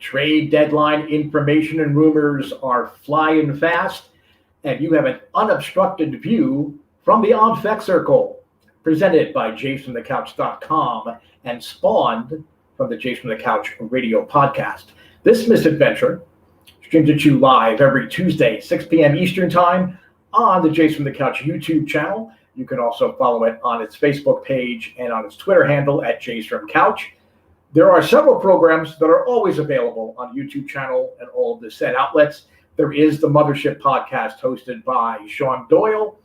Trade deadline information and rumors are flying fast, and you have an unobstructed view from the On Fek Circle, presented by JFtC.com and spawned from the Jason from the Couch radio podcast. This misadventure streams at you live every Tuesday, 6 p.m. Eastern Time on the Jason from the Couch YouTube channel. You can also follow it on its Facebook page and on its Twitter handle at JFtC. There are several programs that are always available on the YouTube channel and all of the said outlets. There is the Mothership podcast hosted by Sean Doyle.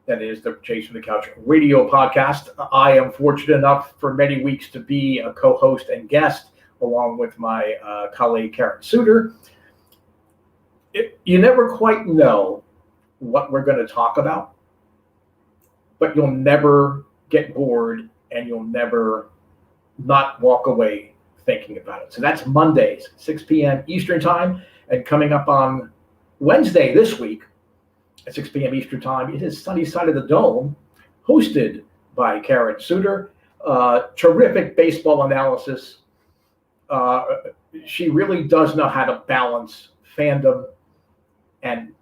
That is the Jason from the Couch radio podcast. I am fortunate enough for many weeks to be a co-host and guest along with my colleague Karen Suter. You never quite know what we're going to talk about, but you'll never get bored and you'll never not walk away thinking about it. So that's Mondays, 6 p.m. Eastern Time. And coming up on Wednesday this week at 6 p.m. Eastern Time, it is Sunny Side of the Dome, hosted by Karen Suter. Terrific baseball analysis. She really does know how to balance fandom and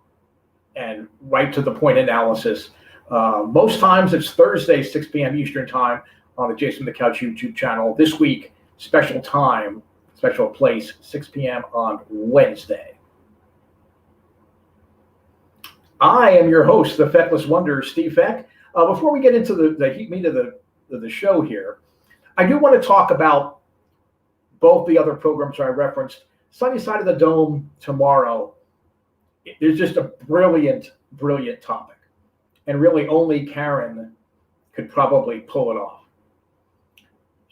right to the point analysis. Most times it's Thursday, 6 p.m. Eastern Time on the Jason from the Couch YouTube channel. This week, special time, special place, 6 p.m. on Wednesday. I am your host, the Fekless Wonders, Steve Fek. Before we get into the heat meat of the show here, I do want to talk about both the other programs I referenced. Sunny Side of the Dome tomorrow is just a brilliant, brilliant topic. And really only Karen could probably pull it off.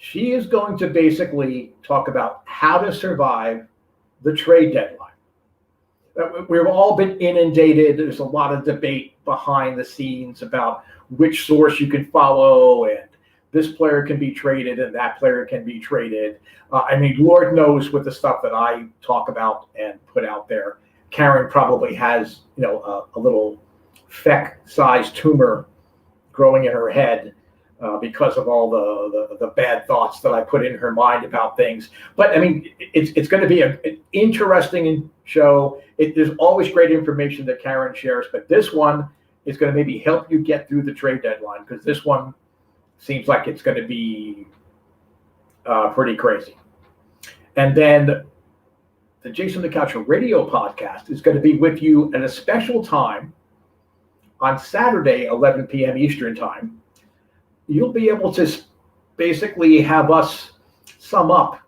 She is going to basically talk about how to survive the trade deadline. We've all been inundated. There's a lot of debate behind the scenes about which source you can follow, and this player can be traded and that player can be traded. Lord knows with the stuff that I talk about and put out there, Karen probably has, a little Fek-sized tumor growing in her head because of all the bad thoughts that I put in her mind about things. But it's going to be an interesting show. There's always great information that Karen shares, but this one is going to maybe help you get through the trade deadline, because this one seems like it's going to be pretty crazy. And then the Jason from the Couch radio podcast is going to be with you at a special time on Saturday, 11 p.m. Eastern Time. You'll be able to basically have us sum up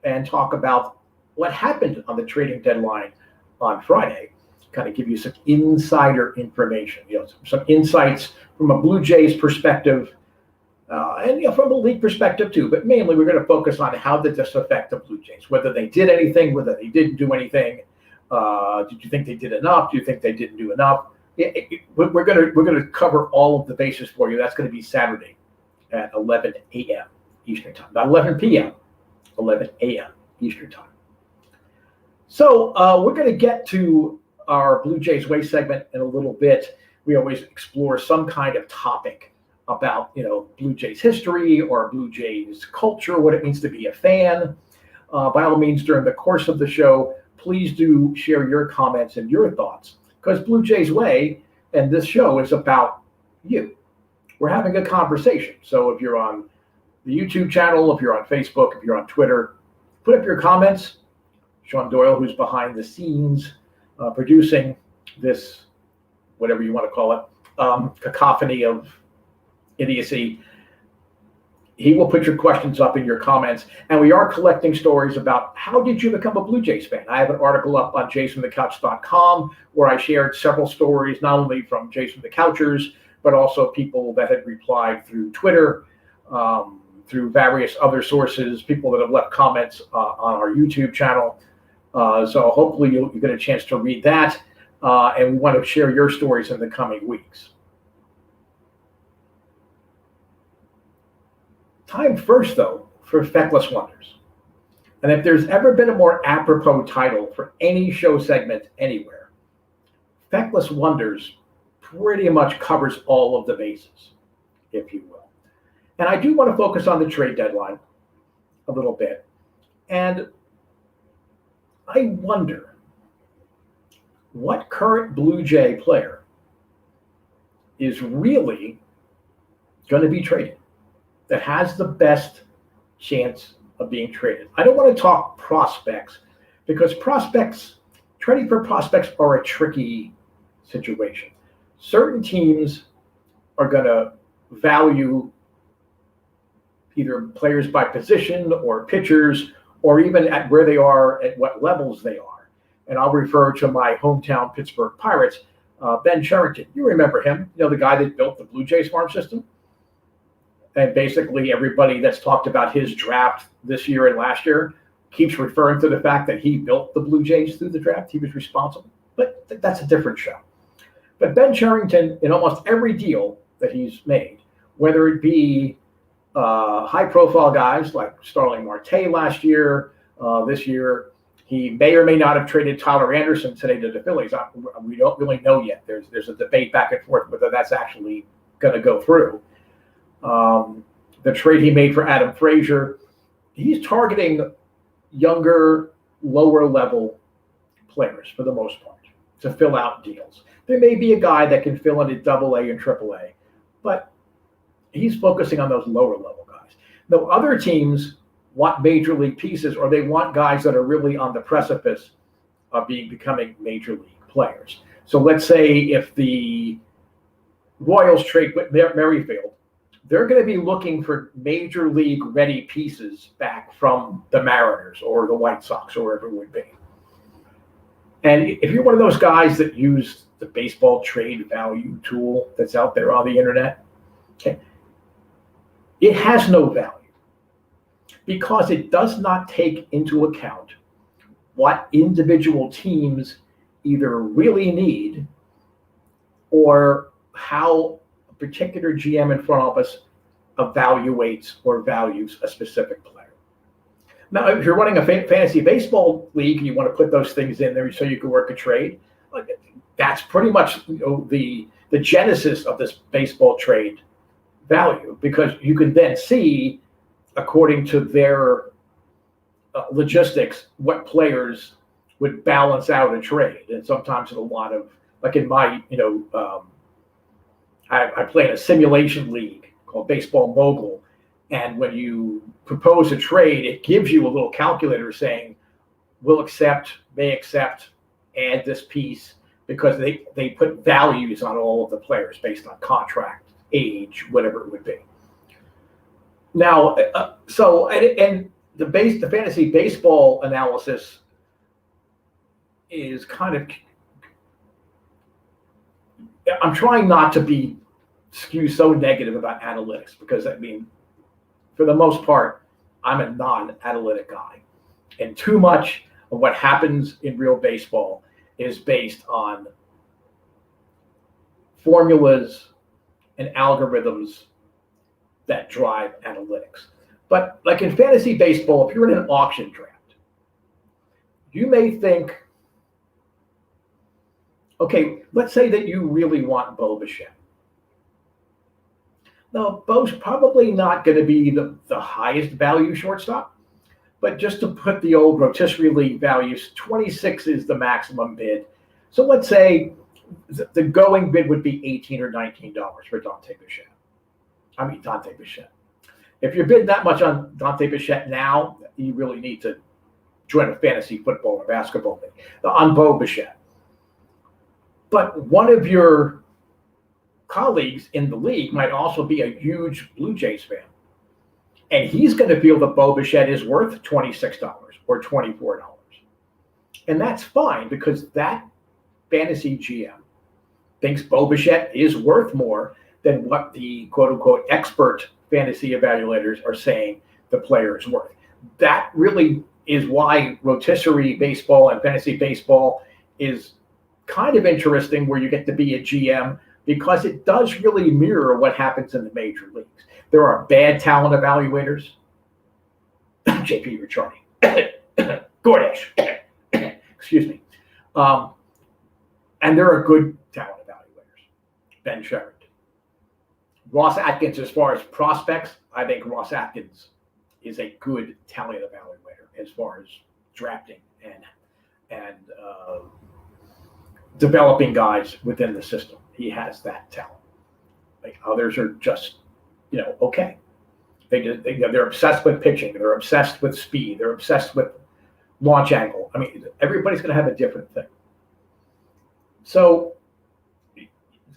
and talk about what happened on the trading deadline on Friday, kind of give you some insider information, some insights from a Blue Jays perspective, and from a league perspective too. But mainly we're going to focus on how did this affect the Blue Jays, whether they did anything, whether they didn't do anything. Did you think they did enough? Do you think they didn't do enough? We're going to cover all of the bases for you. That's going to be Saturday at 11 a.m. Eastern Time. Not 11 p.m., 11 a.m. Eastern Time. So we're going to get to our Blue Jays Way segment in a little bit. We always explore some kind of topic about, Blue Jays history or Blue Jays culture, what it means to be a fan. By all means, during the course of the show, please do share your comments and your thoughts, because Blue Jays Way and this show is about you. We're having a conversation. So if you're on the YouTube channel, if you're on Facebook, if you're on Twitter, put up your comments. Sean Doyle, who's behind the scenes producing this, whatever you want to call it, cacophony of idiocy, he will put your questions up in your comments. And we are collecting stories about how did you become a Blue Jays fan. I have an article up on JFtC.com where I shared several stories, not only from Jason the Couchers, but also people that had replied through Twitter, through various other sources, people that have left comments on our YouTube channel. So hopefully you'll get a chance to read that. And we want to share your stories in the coming weeks. Time first, though, for Fekless Wonders. And if there's ever been a more apropos title for any show segment anywhere, Fekless Wonders pretty much covers all of the bases, if you will. And I do want to focus on the trade deadline a little bit. And I wonder what current Blue Jay player is really going to be traded that has the best chance of being traded. I don't want to talk prospects because trading for prospects are a tricky situation. Certain teams are going to value either players by position or pitchers or even at where they are, at what levels they are. And I'll refer to my hometown Pittsburgh Pirates, Ben Cherington. You remember him, the guy that built the Blue Jays farm system? And basically everybody that's talked about his draft this year and last year keeps referring to the fact that he built the Blue Jays through the draft. He was responsible. But that's a different show. But Ben Cherington, in almost every deal that he's made, whether it be high-profile guys like Starling Marte last year, this year, he may or may not have traded Tyler Anderson today to the Phillies. We don't really know yet. There's a debate back and forth whether that's actually going to go through. The trade he made for Adam Frazier, he's targeting younger, lower-level players for the most part to fill out deals. There may be a guy that can fill in at AA and AAA, but he's focusing on those lower-level guys. Though other teams want major league pieces, or they want guys that are really on the precipice of becoming major league players. So let's say if the Royals trade with Merrifield, they're going to be looking for major league ready pieces back from the Mariners or the White Sox or wherever it would be. And if you're one of those guys that use the baseball trade value tool that's out there on the internet, okay, it has no value because it does not take into account what individual teams either really need or how a particular GM in front office evaluates or values a specific player. Now, if you're running a fantasy baseball league and you want to put those things in there so you can work a trade, that's pretty much the genesis of this baseball trade value, because you can then see, according to their logistics, what players would balance out a trade. And sometimes in a lot of, like in my, I play in a simulation league called Baseball Mogul. And when you propose a trade, it gives you a little calculator saying, will accept, may accept, add this piece, because they put values on all of the players based on contract, age, whatever it would be. Now, and the fantasy baseball analysis is kind of, I'm trying not to skew so negative about analytics, because for the most part, I'm a non-analytic guy. And too much of what happens in real baseball is based on formulas and algorithms that drive analytics. But like in fantasy baseball, if you're in an auction draft, you may think, okay, let's say that you really want Bo Bichette. Now, Bo's probably not going to be the highest value shortstop, but just to put the old rotisserie league values, 26 is the maximum bid. So let's say the going bid would be $18 or $19 for Dante Bichette. If you're bidding that much on Dante Bichette now, you really need to join a fantasy football or basketball league on Bo Bichette. But one of your colleagues in the league might also be a huge Blue Jays fan. And he's going to feel that Bo Bichette is worth $26 or $24. And that's fine, because that fantasy GM thinks Bo Bichette is worth more than what the quote-unquote expert fantasy evaluators are saying the player is worth. That really is why rotisserie baseball and fantasy baseball is kind of interesting, where you get to be a GM, because it does really mirror what happens in the major leagues. There are bad talent evaluators. JP Ricciardi. Gordash. Excuse me. And there are good talent evaluators. Ben Cherington. Ross Atkins, as far as prospects, I think Ross Atkins is a good talent evaluator as far as drafting and and developing guys within the system. He has that talent. Like others are just, okay. They're obsessed with pitching. They're obsessed with speed. They're obsessed with launch angle. I mean, everybody's going to have a different thing. So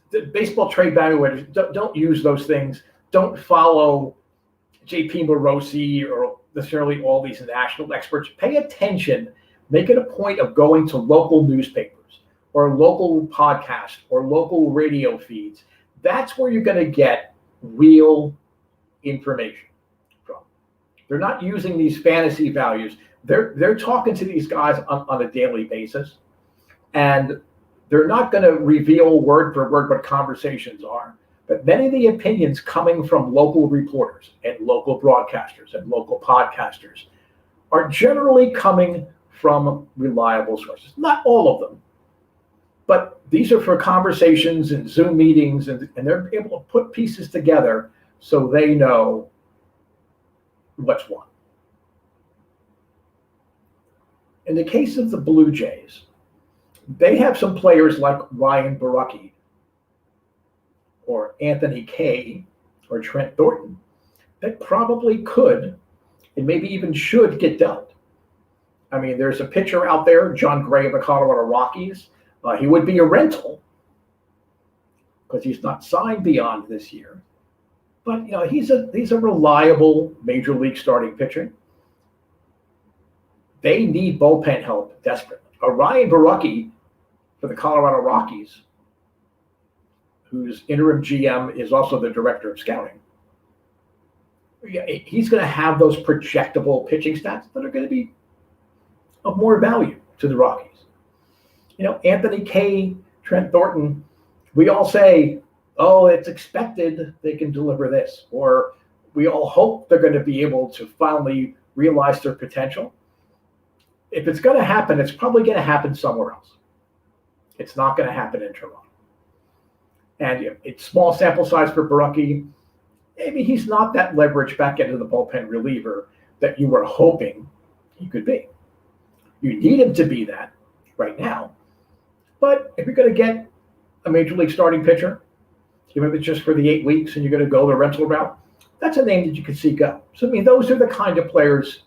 the baseball trade value, don't use those things. Don't follow J.P. Morosi or necessarily all these national experts. Pay attention. Make it a point of going to local newspapers or local podcasts or local radio feeds. That's where you're going to get real information from. They're not using these fantasy values. They're talking to these guys on a daily basis, and they're not going to reveal word for word what conversations are. But many of the opinions coming from local reporters and local broadcasters and local podcasters are generally coming from reliable sources. Not all of them, but these are for conversations and Zoom meetings, and they're able to put pieces together so they know what's what. In the case of the Blue Jays, they have some players like Ryan Borucki or Anthony Kay or Trent Thornton that probably could and maybe even should get done. I mean, there's a pitcher out there, John Gray of the Colorado Rockies. He would be a rental because he's not signed beyond this year. But he's a reliable major league starting pitcher. They need bullpen help desperately. Ryan Borucki for the Colorado Rockies, whose interim GM is also the director of scouting. He's going to have those projectable pitching stats that are going to be of more value to the Rockies. Anthony Kay, Trent Thornton, we all say, oh, it's expected they can deliver this, or we all hope they're going to be able to finally realize their potential. If it's going to happen, it's probably going to happen somewhere else. It's not going to happen in Toronto. And it's small sample size for Borucki. Maybe he's not that leverage back into the bullpen reliever that you were hoping he could be. You need him to be that right now. But if you're going to get a major league starting pitcher, even if it's just for the 8 weeks and you're going to go the rental route, that's a name that you could see go. So, those are the kind of players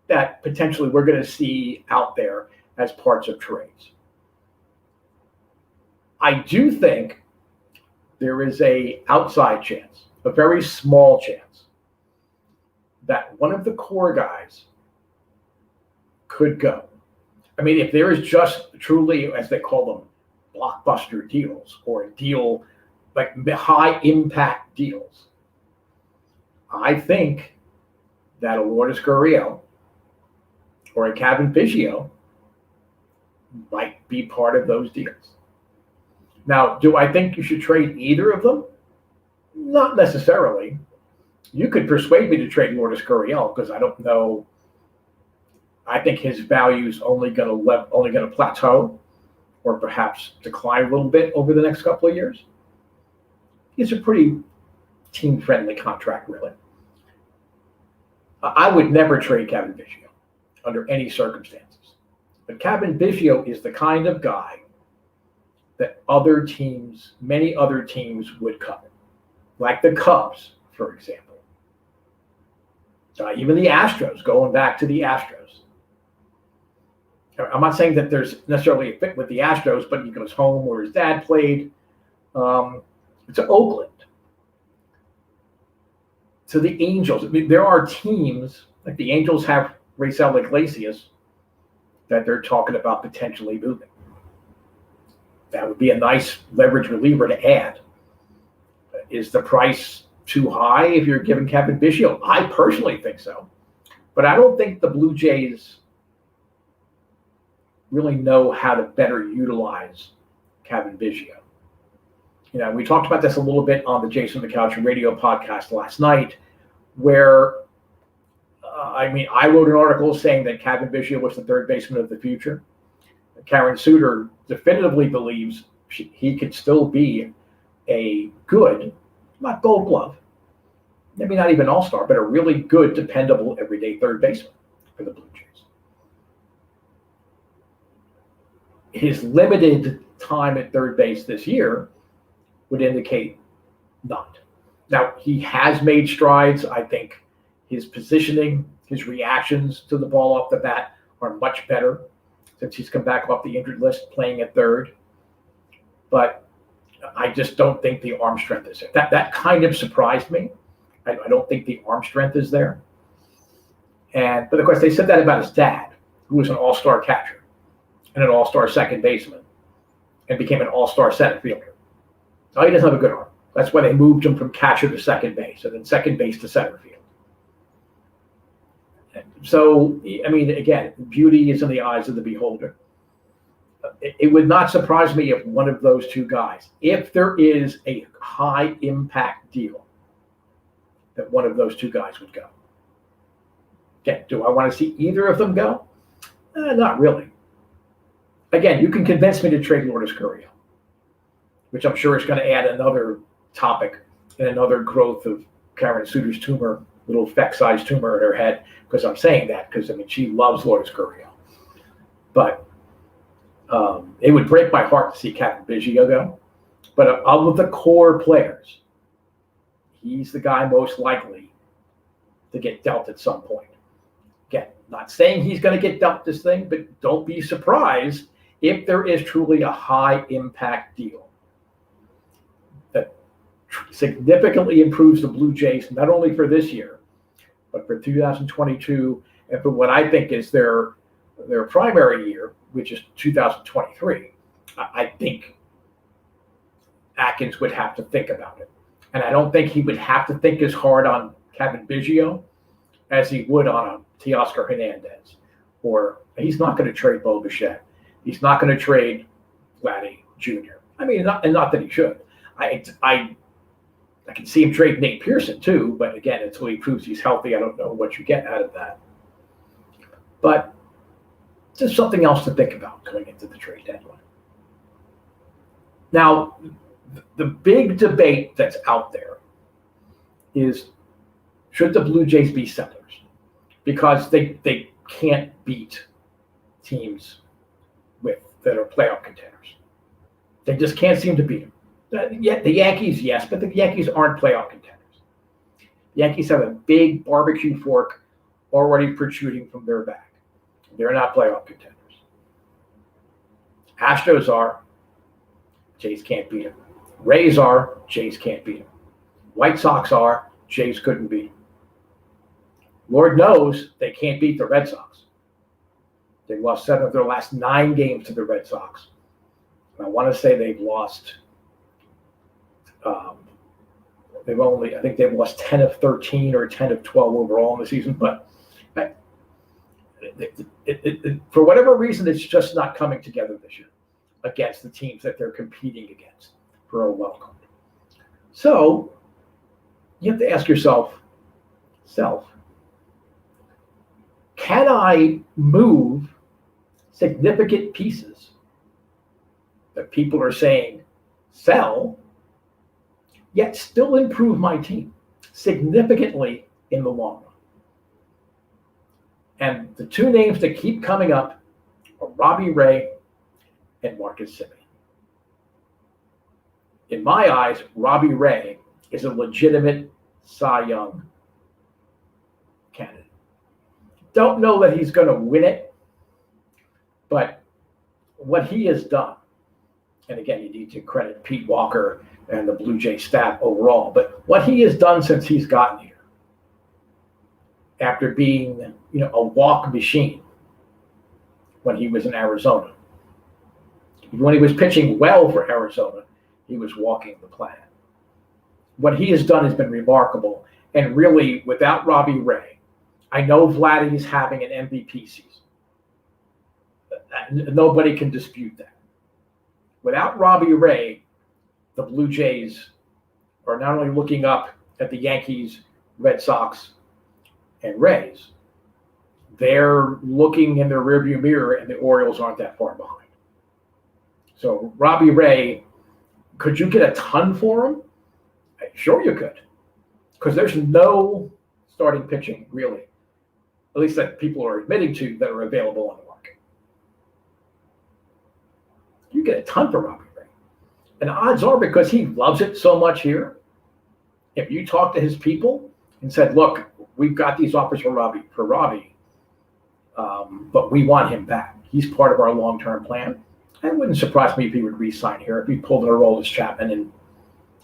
that potentially we're going to see out there as parts of trades. I do think there is a outside chance, a very small chance, that one of the core guys could go. If there is just truly, as they call them, blockbuster deals or a deal like high impact deals, I think that a Lourdes Gurriel or a Kevin Biggio might be part of those deals. Now, do I think you should trade either of them? Not necessarily. You could persuade me to trade Lourdes Gurriel because I don't know. I think his value is only going to plateau or perhaps decline a little bit over the next couple of years. It's a pretty team-friendly contract, really. I would never trade Kevin Biggio under any circumstances. But Kevin Biggio is the kind of guy that many other teams would covet, like the Cubs, for example. Even the Astros, going back to the Astros. I'm not saying that there's necessarily a fit with the Astros, but he goes home where his dad played. To Oakland. To the Angels. There are teams, like the Angels have Raisel Iglesias, that they're talking about potentially moving. That would be a nice leverage reliever to add. Is the price too high if you're giving Kevin Biggio? I personally think so. But I don't think the Blue Jays really know how to better utilize Kevin Biggio. We talked about this a little bit on the Jason McCouch radio podcast last night, where, I wrote an article saying that Kevin Biggio was the third baseman of the future. Karen Suter definitively believes he could still be a good, not Gold Glove, maybe not even All-Star, but a really good, dependable, everyday third baseman for the Blue Jays. his limited time at third base this year would indicate not. Now, he has made strides. I think his positioning, his reactions to the ball off the bat are much better since he's come back off the injured list playing at third. But I just don't think the arm strength is there. That kind of surprised me. I don't think the arm strength is there. But of course, they said that about his dad, who was an all-star catcher and an all-star second baseman and became an all-star center fielder. So he doesn't have a good arm. That's why they moved him from catcher to second base and then second base to center field. So, I mean, again, beauty is in the eyes of the beholder. It would not surprise me if one of those two guys, if there is a high impact deal, that one of those two guys would go. Okay, do I want to see either of them go? Not really. Again, you can convince me to trade Lourdes Gurriel, which I'm sure is going to add another topic and another growth of Karen Suter's tumor, little Fek-sized tumor in her head, because I'm saying that because, I mean, she loves Lourdes Gurriel. But it would break my heart to see Captain Biggio go. But of the core players, he's the guy most likely to get dealt at some point. Again, not saying he's going to get dealt this thing, but don't be surprised if there is truly a high impact deal that significantly improves the Blue Jays, not only for this year, but for 2022 and for what I think is their primary year, which is 2023. I think Atkins would have to think about it. And I don't think he would have to think as hard on Kevin Biggio as he would on a Teoscar Hernandez. Or he's not going to trade Bo Bichette. He's not going to trade Vladdy Jr. I mean, not that he should. I can see him trade Nate Pearson too, but again, until he proves he's healthy, I don't know what you get out of that. But just something else to think about going into the trade deadline. Now, the big debate that's out there is, should the Blue Jays be sellers? Because they can't beat teams that are playoff contenders. They just can't seem to beat them. The Yankees, yes, but the Yankees aren't playoff contenders. The Yankees have a big barbecue fork already protruding from their back. They're not playoff contenders. Astros are. Jays can't beat them. Rays are. Jays can't beat them. White Sox are. Jays couldn't beat them. Lord knows they can't beat the Red Sox. They lost 7 of their last 9 games to the Red Sox. And I want to say they've lost. I think they've lost 10 of 13 or 10 of 12 overall in the season. But for whatever reason, it's just not coming together this year against the teams that they're competing against for a wild card. So you have to ask yourself, can I move significant pieces that people are saying sell, yet still improve my team significantly in the long run? And the two names that keep coming up are Robbie Ray and Marcus Simmons. In my eyes, Robbie Ray is a legitimate Cy Young candidate. Don't know that he's going to win it, but what he has done, and again, you need to credit Pete Walker and the Blue Jay staff overall, but what he has done since he's gotten here, after being, a walk machine when he was in Arizona. When he was pitching well for Arizona, he was walking the planet. What he has done has been remarkable. And really, without Robbie Ray, I know Vladdy's having an MVP season. Nobody can dispute that. Without Robbie Ray, the Blue Jays are not only looking up at the Yankees, Red Sox, and Rays, they're looking in their rearview mirror, and the Orioles aren't that far behind. So Robbie Ray, could you get a ton for him? Sure you could, because there's no starting pitching, really, at least that people are admitting to, that are available on the market. You get a ton for Robbie Ray. And odds are, because he loves it so much here, if you talk to his people and said, look, we've got these offers for Robbie, but we want him back. He's part of our long-term plan. It wouldn't surprise me if he would re-sign here, if he pulled an Aroldis Chapman and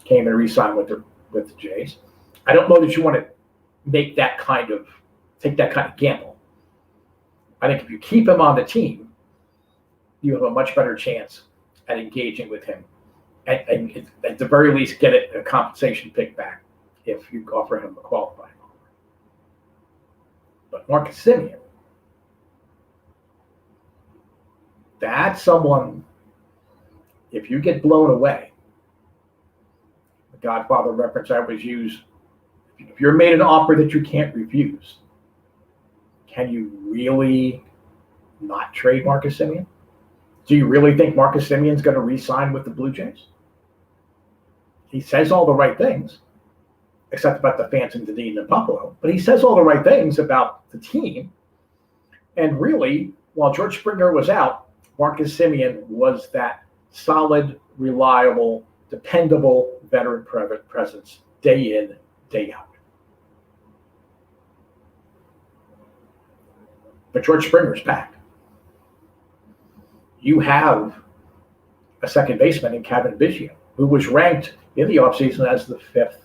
came and re-signed with the Jays. I don't know that you want to take that kind of gamble. I think if you keep him on the team, you have a much better chance at engaging with him. And at the very least, get a compensation pick back if you offer him a qualifying offer. But Marcus Semien, that's someone, if you get blown away, the Godfather reference I always use, if you're made an offer that you can't refuse, can you really not trade Marcus Semien? Do you really think Marcus Semien's going to re-sign with the Blue Jays? He says all the right things, except about the fans in Dunedin and Buffalo, but he says all the right things about the team. And really, while George Springer was out, Marcus Semien was that solid, reliable, dependable veteran presence day in, day out. But George Springer's back. You have a second baseman in Kevin Biggio, who was ranked in the offseason as the 5th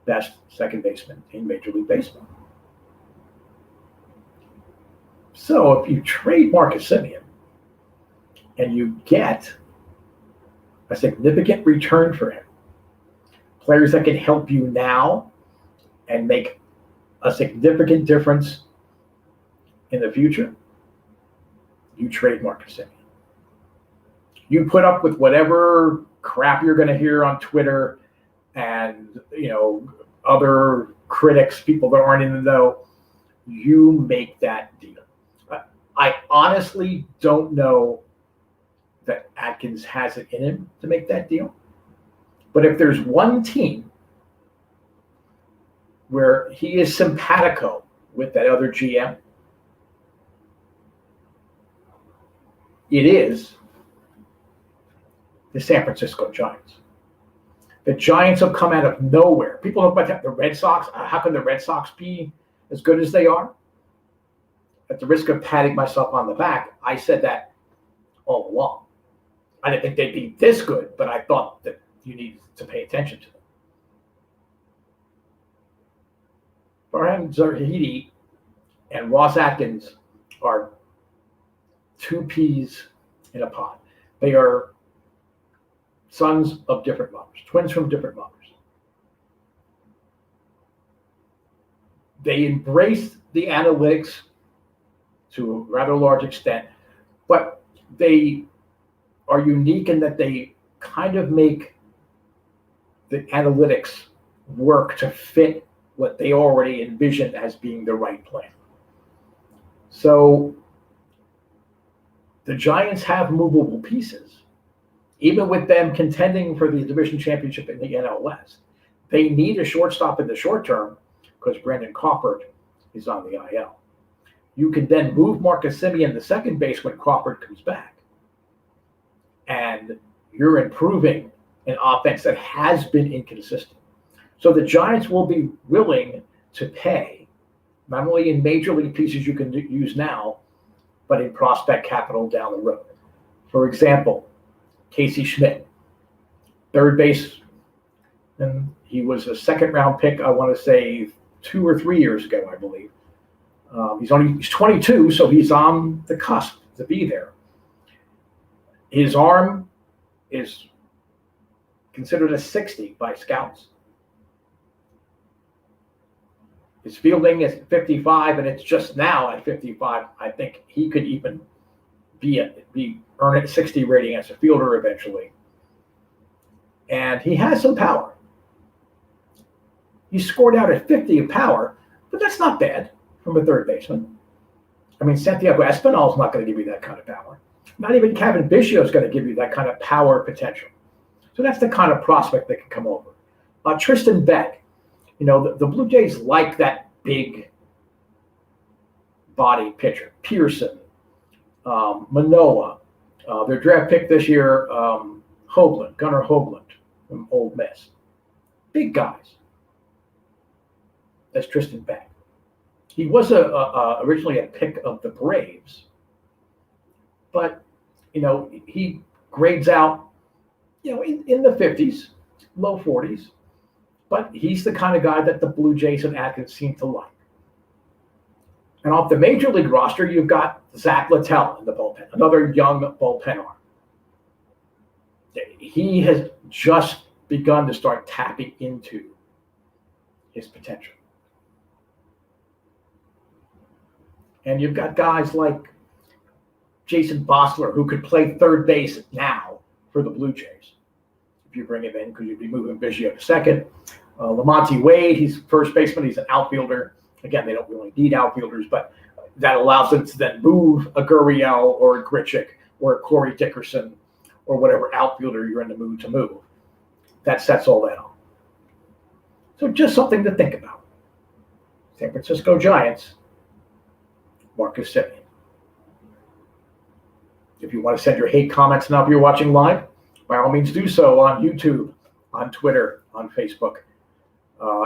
best second baseman in Major League Baseball. So if you trade Marcus Semien and you get a significant return for him, players that can help you now and make a significant difference in the future, you trade Marcus Semien. You put up with whatever crap you're going to hear on Twitter and, other critics, people that aren't in the know. You make that deal. I honestly don't know that Atkins has it in him to make that deal. But if there's one team where he is simpatico with that other GM, it is the San Francisco Giants. The Giants have come out of nowhere. People talk about the Red Sox. How can the Red Sox be as good as they are? At the risk of patting myself on the back, I said that all along. I didn't think they'd be this good, but I thought that you needed to pay attention to them. Farhan Zahidi and Ross Atkins are two peas in a pod. They are sons of different mothers, twins from different mothers. They embraced the analytics to a rather large extent, but they are unique in that they kind of make the analytics work to fit what they already envisioned as being the right plan. So the Giants have movable pieces. Even with them contending for the division championship in the NL West, they need a shortstop in the short term because Brandon Crawford is on the IL. You can then move Marcus Semien to second base when Crawford comes back. And you're improving an offense that has been inconsistent. So the Giants will be willing to pay, not only in major league pieces you can use now, but in prospect capital down the road. For example, Casey Schmidt, third base, and he was a second-round pick, I want to say 2 or 3 years ago, I believe. He's 22, so he's on the cusp to be there. His arm is considered a 60 by scouts. His fielding is 55, and it's just now at 55. I think he could even earn a 60 rating as a fielder eventually. And he has some power. He scored out at 50 of power, but that's not bad from a third baseman. I mean, Santiago Espinal is not going to give you that kind of power. Not even Kevin Biggio is going to give you that kind of power potential. So that's the kind of prospect that can come over. Tristan Beck, the Blue Jays like that big body pitcher. Pearson, Manoah, Their draft pick this year, Gunnar Hoagland from Ole Miss. Big guys. That's Tristan Beck. He was originally a pick of the Braves, but he grades out in the 50s, low 40s, but he's the kind of guy that the Blue Jays and Atkins seem to like. And off the major league roster, you've got Zach Littell in the bullpen, another young bullpen arm. He has just begun to start tapping into his potential. And you've got guys like Jason Bosler, who could play third base now for the Blue Jays, if you bring him in, because you'd be moving Biggio to second. Lamonte Wade, he's first baseman. He's an outfielder. Again, they don't really need outfielders, but that allows them to then move a Gurriel or a Grichuk or a Corey Dickerson or whatever outfielder you're in the mood to move. That sets all that up. So just something to think about. San Francisco Giants, Marcus Semien. If you want to send your hate comments now if you're watching live, by all means do so on YouTube, on Twitter, on Facebook.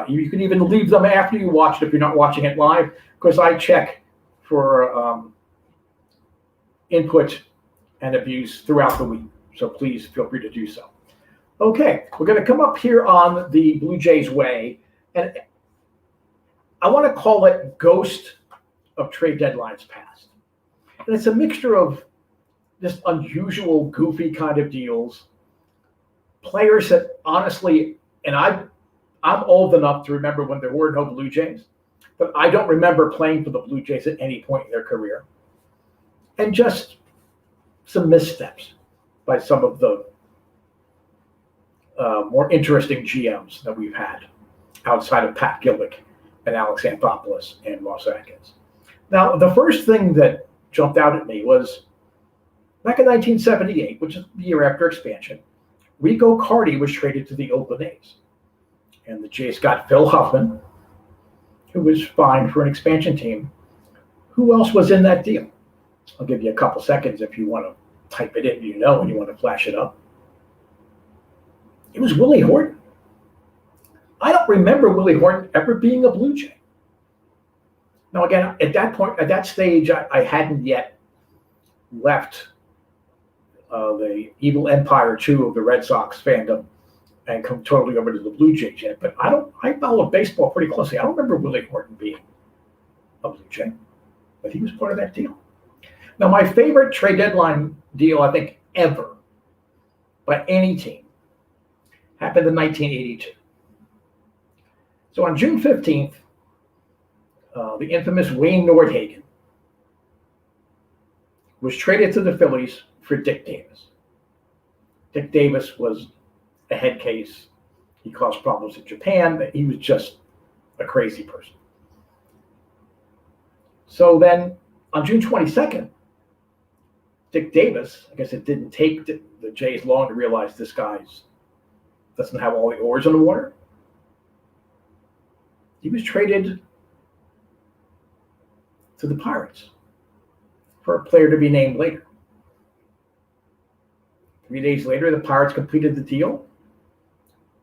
You can even leave them after you watch it if you're not watching it live, because I check for input and abuse throughout the week. So please feel free to do so. Okay, we're going to come up here on the Blue Jays way, and I want to call it Ghost of Trade Deadlines Past. And it's a mixture of just unusual, goofy kind of deals, players that honestly, and I'm old enough to remember when there were no Blue Jays, but I don't remember playing for the Blue Jays at any point in their career. And just some missteps by some of the more interesting GMs that we've had outside of Pat Gillick and Alex Anthopoulos and Ross Atkins. Now, the first thing that jumped out at me was back in 1978, which is the year after expansion, Rico Carty was traded to the Oakland A's. And the Jays got Phil Huffman, who was fine for an expansion team. Who else was in that deal? I'll give you a couple seconds if you want to type it in, and you want to flash it up. It was Willie Horton. I don't remember Willie Horton ever being a Blue Jay. Now, again, at that stage, I hadn't yet left the evil empire 2 of the Red Sox fandom and come totally over to the Blue Jays yet. But I followed baseball pretty closely. I don't remember Willie Horton being a Blue Jay, but he was part of that deal. Now, my favorite trade deadline deal, I think, ever by any team happened in 1982. So on June 15th, the infamous Wayne Nordhagen was traded to the Phillies for Dick Davis. Dick Davis was a head case. He caused problems in Japan, but he was just a crazy person. So then on June 22nd, Dick Davis, I guess it didn't take the Jays long to realize this guy doesn't have all the oars in the water. He was traded to the Pirates for a player to be named later. 3 days later, the Pirates completed the deal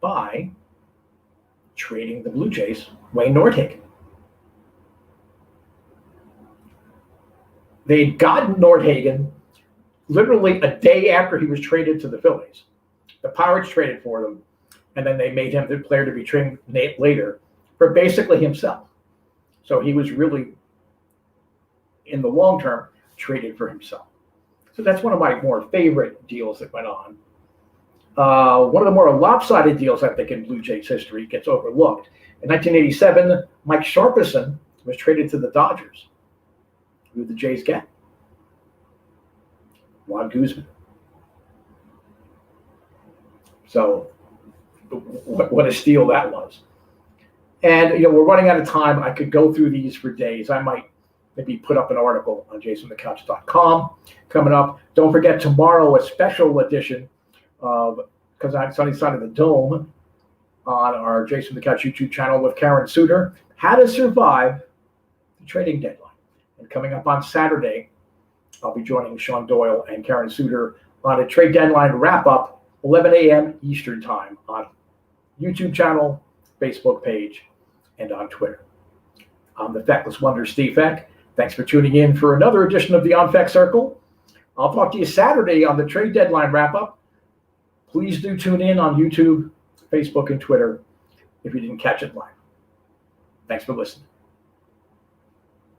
by trading the Blue Jays Wayne Nordhagen. They'd gotten Nordhagen literally a day after he was traded to the Phillies. The Pirates traded for them, and then they made him the player to be traded later for basically himself. So he was really, in the long term, traded for himself. So that's one of my more favorite deals that went on. One of the more lopsided deals, I think, in Blue Jays history gets overlooked. In 1987, Mike Sharpison was traded to the Dodgers. Who did the Jays get? Juan Guzman. So what a steal that was. And, we're running out of time. I could go through these for days. I might maybe put up an article on jasonthecouch.com coming up. Don't forget tomorrow, a special edition of Sunny Side of the Dome on our Jason the Couch YouTube channel with Karen Suter, How to Survive the Trading Deadline. And coming up on Saturday, I'll be joining Sean Doyle and Karen Suter on a trade deadline wrap-up, 11 a.m. Eastern Time on YouTube channel, Facebook page, and on Twitter. I'm the Fekless Wonders, Steve Fek. Thanks for tuning in for another edition of the On Fek Circle. I'll talk to you Saturday on the trade deadline wrap-up. Please do tune in on YouTube, Facebook, and Twitter if you didn't catch it live. Thanks for listening.